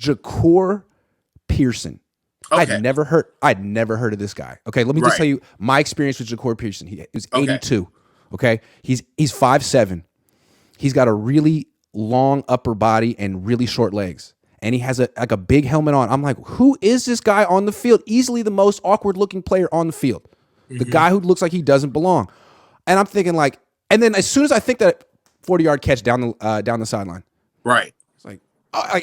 Jahcour Pearson. Okay. I'd never heard of this guy. Okay, let me just tell you my experience with Jahcour Pearson. He was 82. Okay, he's 5'7". He's got a really long upper body and really short legs, and he has a big helmet on. I'm like, who is this guy on the field? Easily the most awkward looking player on the field. The guy who looks like he doesn't belong. And I'm thinking like, and then as soon as I think that 40-yard catch down the sideline, right? It's like,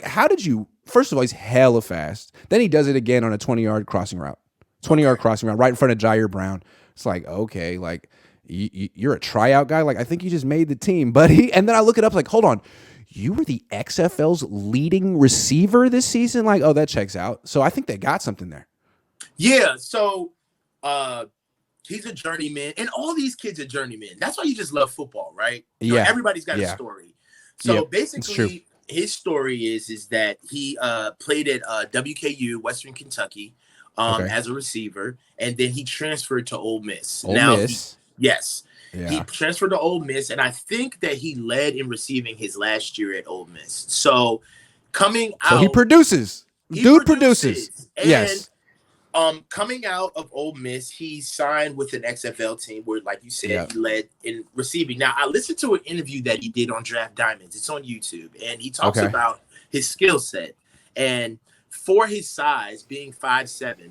how did you? First of all, he's hella fast. Then he does it again on a 20-yard crossing route. 20-yard crossing route right in front of Jahcour Brown. It's like, okay, like you're a tryout guy. Like I think you just made the team, buddy. And then I look it up, like, hold on, you were the XFL's leading receiver this season. Like, oh, that checks out. So I think they got something there. Yeah. So he's a journeyman, and all these kids are journeymen. That's why you just love football, right? You know, everybody's got a story. So basically, his story is that he played at WKU, Western Kentucky, as a receiver, and then he transferred to Ole Miss. He transferred to Ole Miss, and I think that he led in receiving his last year at Ole Miss. So he produces. Dude produces. And, yes. Coming out of Ole Miss, he signed with an XFL team where, like you said, he led in receiving. Now, I listened to an interview that he did on Draft Diamonds. It's on YouTube, and he talks about his skill set. And for his size, being 5'7",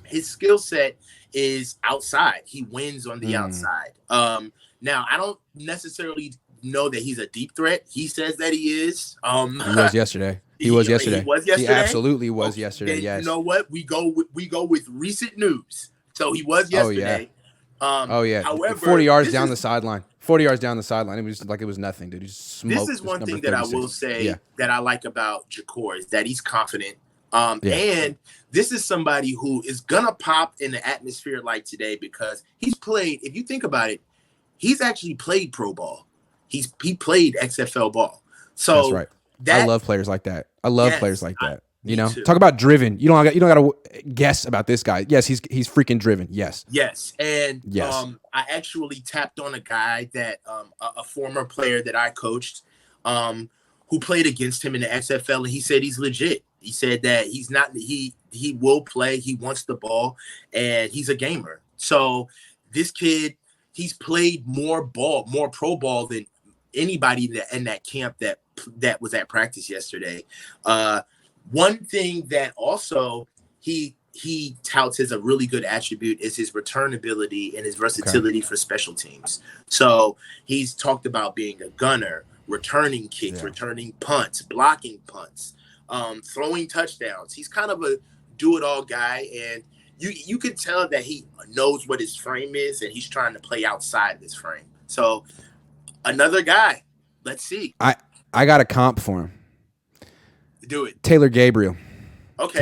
his skill set is outside. He wins on the outside. Now, I don't necessarily know that he's a deep threat. He says that he is. He was yesterday. He was yesterday. He absolutely was yesterday. Yes. You know what? We go with recent news. So he was yesterday. However, 40 yards down the sideline. 40 yards down the sideline. It was like it was nothing, dude. He just smoked. This is one thing that I will say that I like about Jahcour is that he's confident. And this is somebody who is gonna pop in the atmosphere like today because he's played. If you think about it, he's actually played pro ball. He played XFL ball. So that's right. I love players like that. I love players like that. You know, talk about driven. You don't got to guess about this guy. Yes, he's freaking driven. Yes. And I actually tapped on a guy that a former player that I coached, who played against him in the XFL, and he said he's legit. He said that he's not. He will play. He wants the ball, and he's a gamer. So this kid, he's played more pro ball than anybody in that camp that was at practice yesterday. One thing that also he touts as a really good attribute is his return ability and his versatility for special teams. So he's talked about being a gunner, returning kicks, returning punts, blocking punts, throwing touchdowns. He's kind of a do-it-all guy, and you could tell that he knows what his frame is, and he's trying to play outside this frame. So another guy. Let's see. I got a comp for him. Do it. Taylor Gabriel. Okay.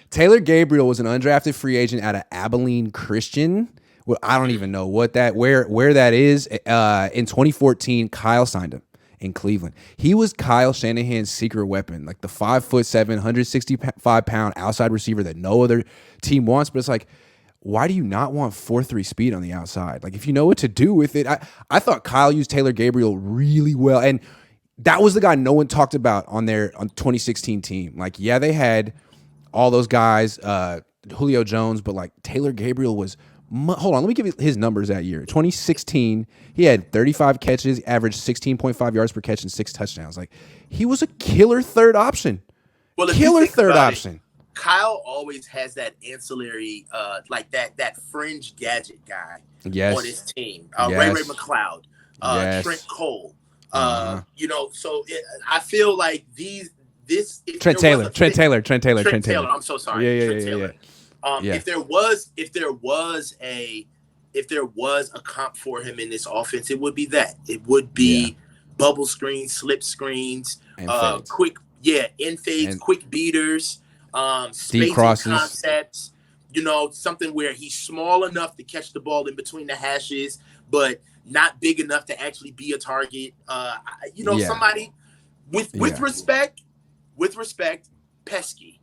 Taylor Gabriel was an undrafted free agent out of Abilene Christian. Well, I don't even know where that is. In 2014, Kyle signed him in Cleveland. He was Kyle Shanahan's secret weapon, like the 5'7", 165-pound outside receiver that no other team wants. But it's like, why do you not want 4.3 speed on the outside? Like, if you know what to do with it, I thought Kyle used Taylor Gabriel really well, and that was the guy no one talked about on 2016 team. Like, yeah, they had all those guys, Julio Jones, but like Taylor Gabriel was. Hold on, let me give you his numbers that year. 2016, he had 35 catches, averaged 16.5 yards per catch, and 6 touchdowns. Like, he was a killer third option. Well, killer third option. Kyle always has that ancillary, like that fringe gadget guy on his team. Ray McLeod, Trent Cole. You know, so I feel like Trent Taylor. I'm so sorry. Trent Taylor. If there was a comp for him in this offense, it would be that. It would be bubble screens, slip screens, quick in fades, quick beaters. Spacing concepts, you know, something where he's small enough to catch the ball in between the hashes, but not big enough to actually be a target. Somebody with respect, pesky.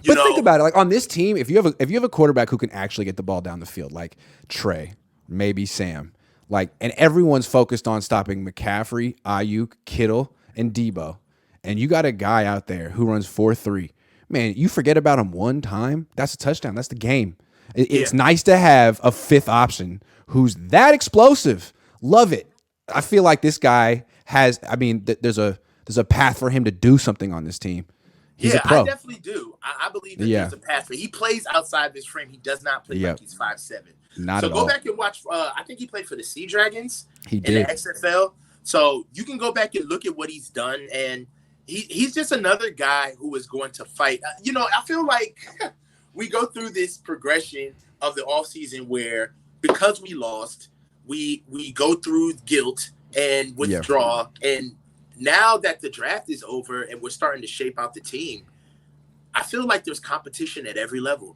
But think about it, like on this team, if you have a quarterback who can actually get the ball down the field, like Trey, maybe Sam, like, and everyone's focused on stopping McCaffrey, Ayuk, Kittle, and Debo. and you got a guy out there who runs 4.3, man, you forget about him one time, that's a touchdown. That's the game. It's nice to have a fifth option who's that explosive. Love it. I feel like this guy has. I mean, there's a path for him to do something on this team. He's a pro. I definitely do. I believe that there's a path for. He plays outside this frame. He does not play like he's 5'7". Not so at go all. Back and watch. I think he played for the Sea Dragons. He in did. the XFL. So you can go back and look at what he's done, and he's just another guy who is going to fight. I feel like we go through this progression of the offseason where because we lost, we go through guilt and withdraw. And now that the draft is over and we're starting to shape out the team, I feel like there's competition at every level.